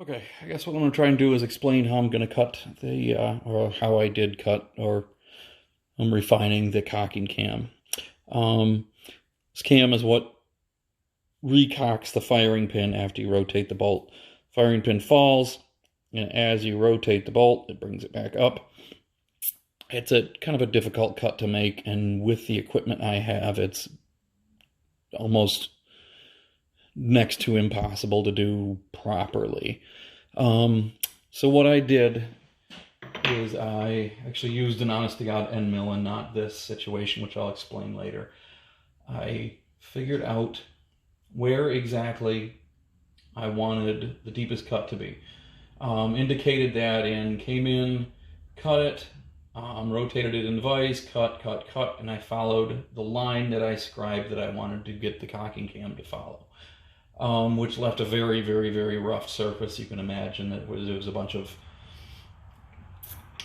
Okay, I guess what I'm going to try and do is explain how I'm going to cut or how I did cut, or I'm refining the cocking cam. Um, this cam is what recocks the firing pin after you rotate the bolt. Firing pin falls, and as you rotate the bolt, it brings it back up. It's a kind of a difficult cut to make, and with the equipment I have, it's almost next to impossible to do properly. So what I did is I actually used an honest-to-God end mill and not this situation, which I'll explain later. I figured out where exactly I wanted the deepest cut to be. Indicated that and came in, cut it, rotated it in the vise, cut, and I followed the line that I scribed that I wanted to get the cocking cam to follow. Which left a very, very, very rough surface. You can imagine that it was a bunch of...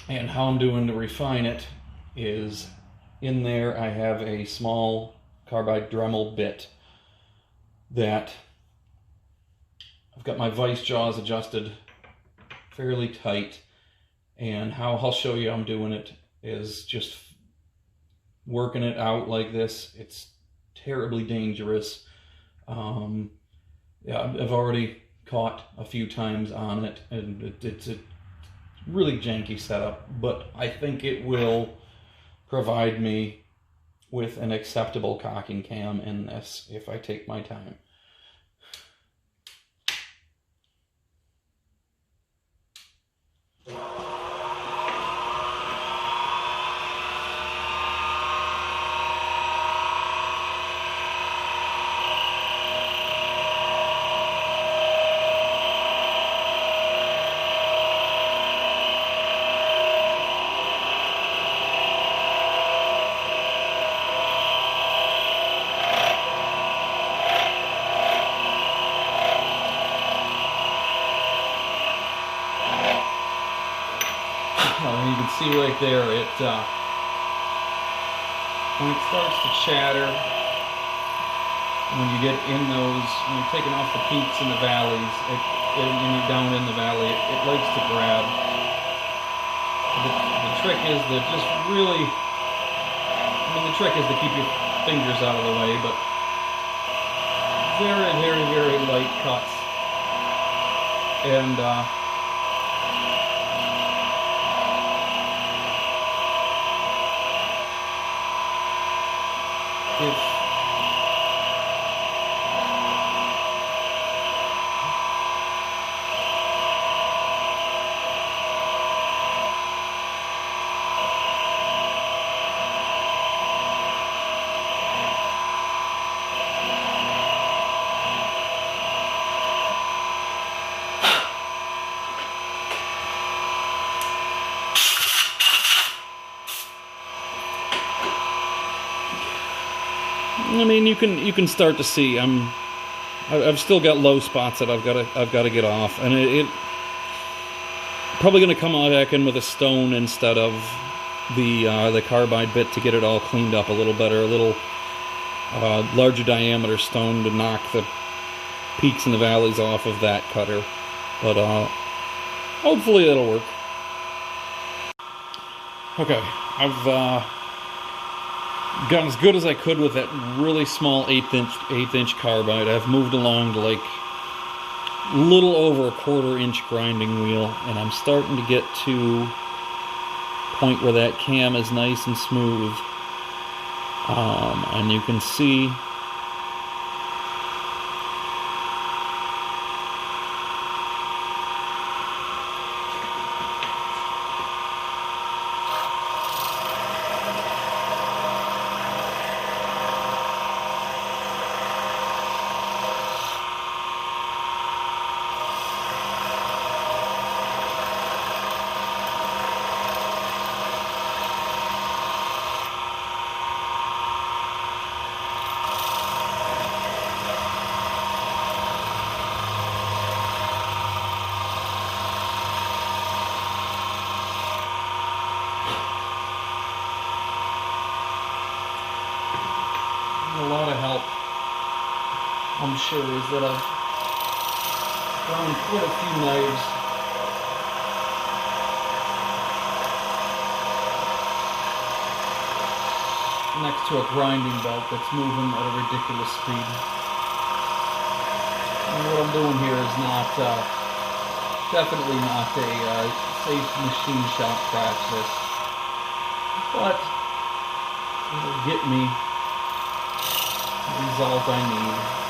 And how I'm doing to refine it is, in there I have a small carbide Dremel bit that I've got my vise jaws adjusted fairly tight, and how I'll show you I'm doing it is just working it out like this. It's terribly dangerous. Yeah, I've already caught a few times on it, and it's a really janky setup, but I think it will provide me with an acceptable cocking cam in this if I take my time. You can see right there, when it starts to chatter, when you get in those, when you're taking off the peaks and the valleys, and you're down in the valley, it likes to grab. The trick is to just really, the trick is to keep your fingers out of the way, but very, very, very light cuts. And, I mean, you can start to see I've still got low spots that I've got to get off, and it probably going to come out back in with a stone instead of the carbide bit to get it all cleaned up a little better, a little larger diameter stone to knock the peaks and the valleys off of that cutter, but hopefully that'll work. Okay, I've got as good as I could with that really small eighth inch carbide. I've moved along to like a little over a 1/4 inch grinding wheel, and I'm starting to get to a point where that cam is nice and smooth. And you can see a lot of help, I'm sure, is that Found quite a few knives. Next to a grinding belt that's moving at a ridiculous speed. And what I'm doing here is not, definitely not a safe machine shop practice, but it'll get me the result I need.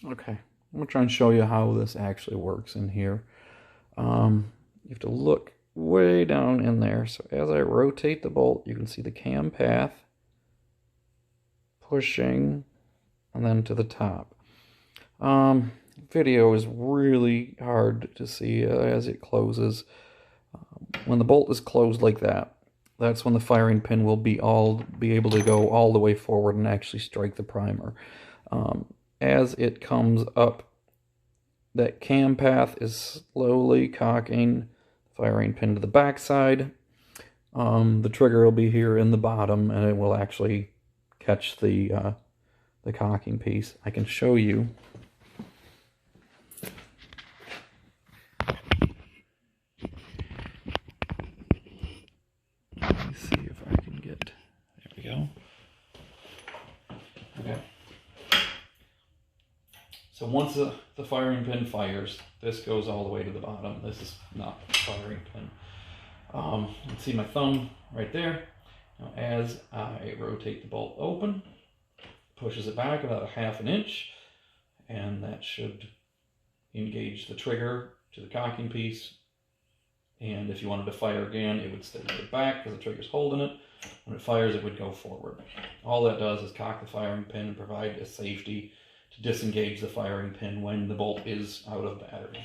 Okay, I'm going to try and show you how this actually works in here. You have to look way down in there. So as I rotate the bolt, you can see the cam path pushing and then to the top. Video is really hard to see as it closes. When the bolt is closed like that, that's when the firing pin will be able to go all the way forward and actually strike the primer. As it comes up, that cam path is slowly cocking the firing pin to the backside. The trigger will be here in the bottom, and it will actually catch the cocking piece. I can show you. Let me see if I can get. There we go. Okay. So once the firing pin fires, this goes all the way to the bottom. This is not the firing pin. You can see my thumb right there. Now as I rotate the bolt open, pushes it back about 1/2 inch, and that should engage the trigger to the cocking piece. And if you wanted to fire again, it would stay right back because the trigger's holding it. When it fires, it would go forward. All that does is cock the firing pin and provide a safety to disengage the firing pin when the bolt is out of battery.